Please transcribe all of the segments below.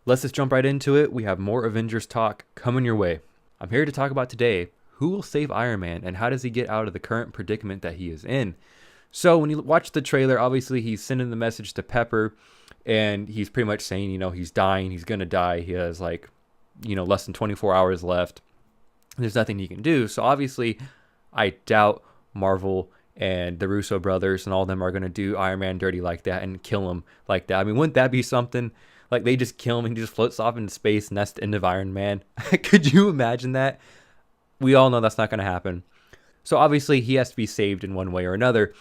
Let's just jump right into it. We have more Avengers talk coming your way. I'm here to talk about today who will save Iron Man and how does he get out of the current predicament that he is in. So when you watch the trailer, obviously he's sending the message to Pepper and he's pretty much saying, he's dying, he's going to die. He has less than 24 hours left. There's nothing he can do. So obviously I doubt Marvel and the Russo brothers and all of them are going to do Iron Man dirty like that and kill him like that. I mean, wouldn't that be something? Like they just kill him and he just floats off into space and that's the end of Iron Man. Could you imagine that? We all know that's not going to happen. So obviously he has to be saved in one way or another.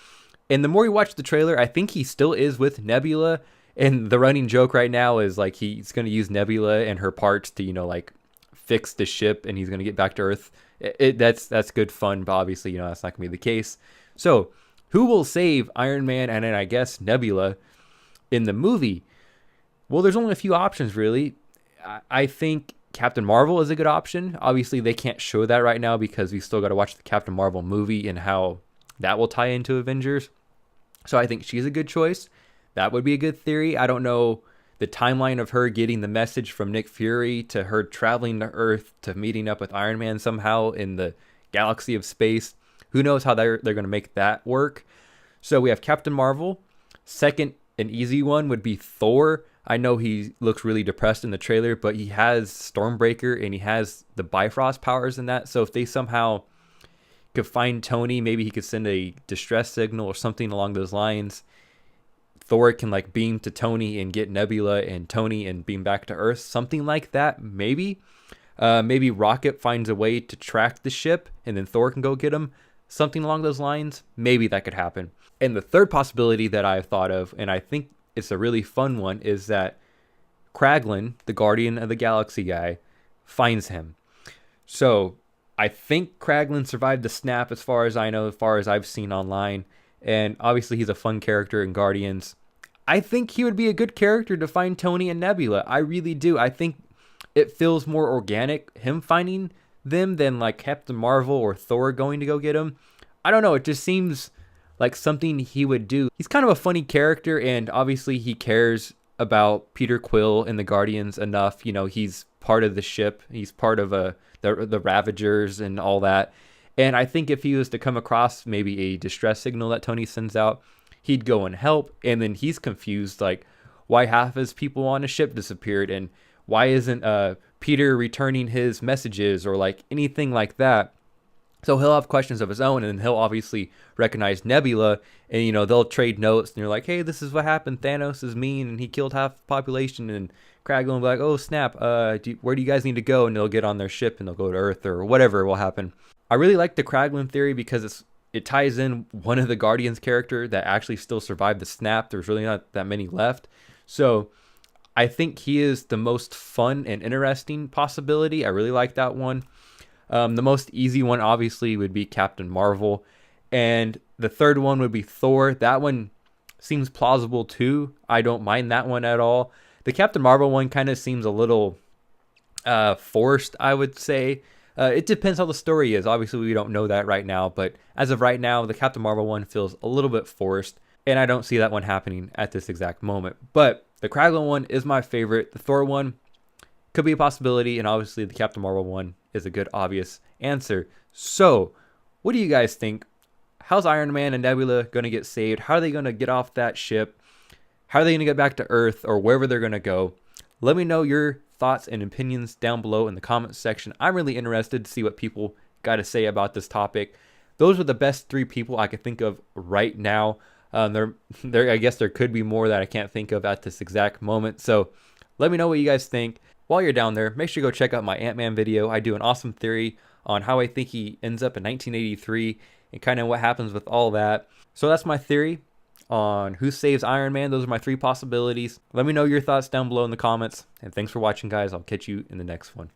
And the more you watch the trailer, I think he still is with Nebula. And the running joke right now is like he's going to use Nebula and her parts to, fix the ship and he's going to get back to Earth. That's good fun, but obviously, that's not going to be the case. So who will save Iron Man and then I guess Nebula in the movie? Well, there's only a few options, really. I think Captain Marvel is a good option. Obviously, they can't show that right now because we still got to watch the Captain Marvel movie and how that will tie into Avengers. So I think she's a good choice. That would be a good theory. I don't know the timeline of her getting the message from Nick Fury to her traveling to Earth to meeting up with Iron Man somehow in the galaxy of space. Who knows how they're going to make that work. So we have Captain Marvel. Second, an easy one would be Thor. I know he looks really depressed in the trailer, but he has Stormbreaker and he has the Bifrost powers in that. So if they somehow could find Tony, maybe he could send a distress signal or something along those lines. Thor can beam to Tony and get Nebula and Tony and beam back to Earth. Something like that, maybe. Maybe Rocket finds a way to track the ship and then Thor can go get him. Something along those lines. Maybe that could happen. And the third possibility that I've thought of, and I think it's a really fun one, is that Kraglin, the Guardian of the Galaxy guy, finds him. So I think Kraglin survived the snap as far as I know, as far as I've seen online. And obviously he's a fun character in Guardians. I think he would be a good character to find Tony and Nebula. I really do. I think it feels more organic, him finding them, than like Captain Marvel or Thor going to go get him. I don't know. It just seems like something he would do. He's kind of a funny character, and obviously he cares about Peter Quill and the Guardians enough. He's part of the ship. He's part of the Ravagers and all that. And I think if he was to come across maybe a distress signal that Tony sends out, he'd go and help. And then he's confused, like, why half his people on a ship disappeared, and why isn't Peter returning his messages or like anything like that. So he'll have questions of his own, and he'll obviously recognize Nebula, and they'll trade notes, and you're like, hey, this is what happened. Thanos is mean, and he killed half the population. And Kraglin will be like, oh snap, where do you guys need to go? And they'll get on their ship and they'll go to Earth or whatever will happen. I really like the Kraglin theory because it ties in one of the Guardians character that actually still survived the snap. There's really not that many left, so I think he is the most fun and interesting possibility. I really like that one. The most easy one obviously would be Captain Marvel, and the third one would be Thor. That one seems plausible too. I don't mind that one at all. The Captain Marvel one kind of seems a little forced, I would say. It depends how the story is. Obviously we don't know that right now, but as of right now the Captain Marvel one feels a little bit forced, and I don't see that one happening at this exact moment. But the Kraglin one is my favorite. The Thor one could be a possibility, and obviously the Captain Marvel one is a good obvious answer. So what do you guys think? How's Iron Man and Nebula going to get saved? How are they going to get off that ship? How are they going to get back to Earth or wherever they're going to go? Let me know your thoughts and opinions down below in the comments section. I'm really interested to see what people got to say about this topic. Those are the best three people I could think of right now. I guess there could be more that I can't think of at this exact moment. So let me know what you guys think. While you're down there, make sure you go check out my Ant-Man video. I do an awesome theory on how I think he ends up in 1983 and kind of what happens with all that. So that's my theory on who saves Iron Man. Those are my three possibilities. Let me know your thoughts down below in the comments. And thanks for watching, guys. I'll catch you in the next one.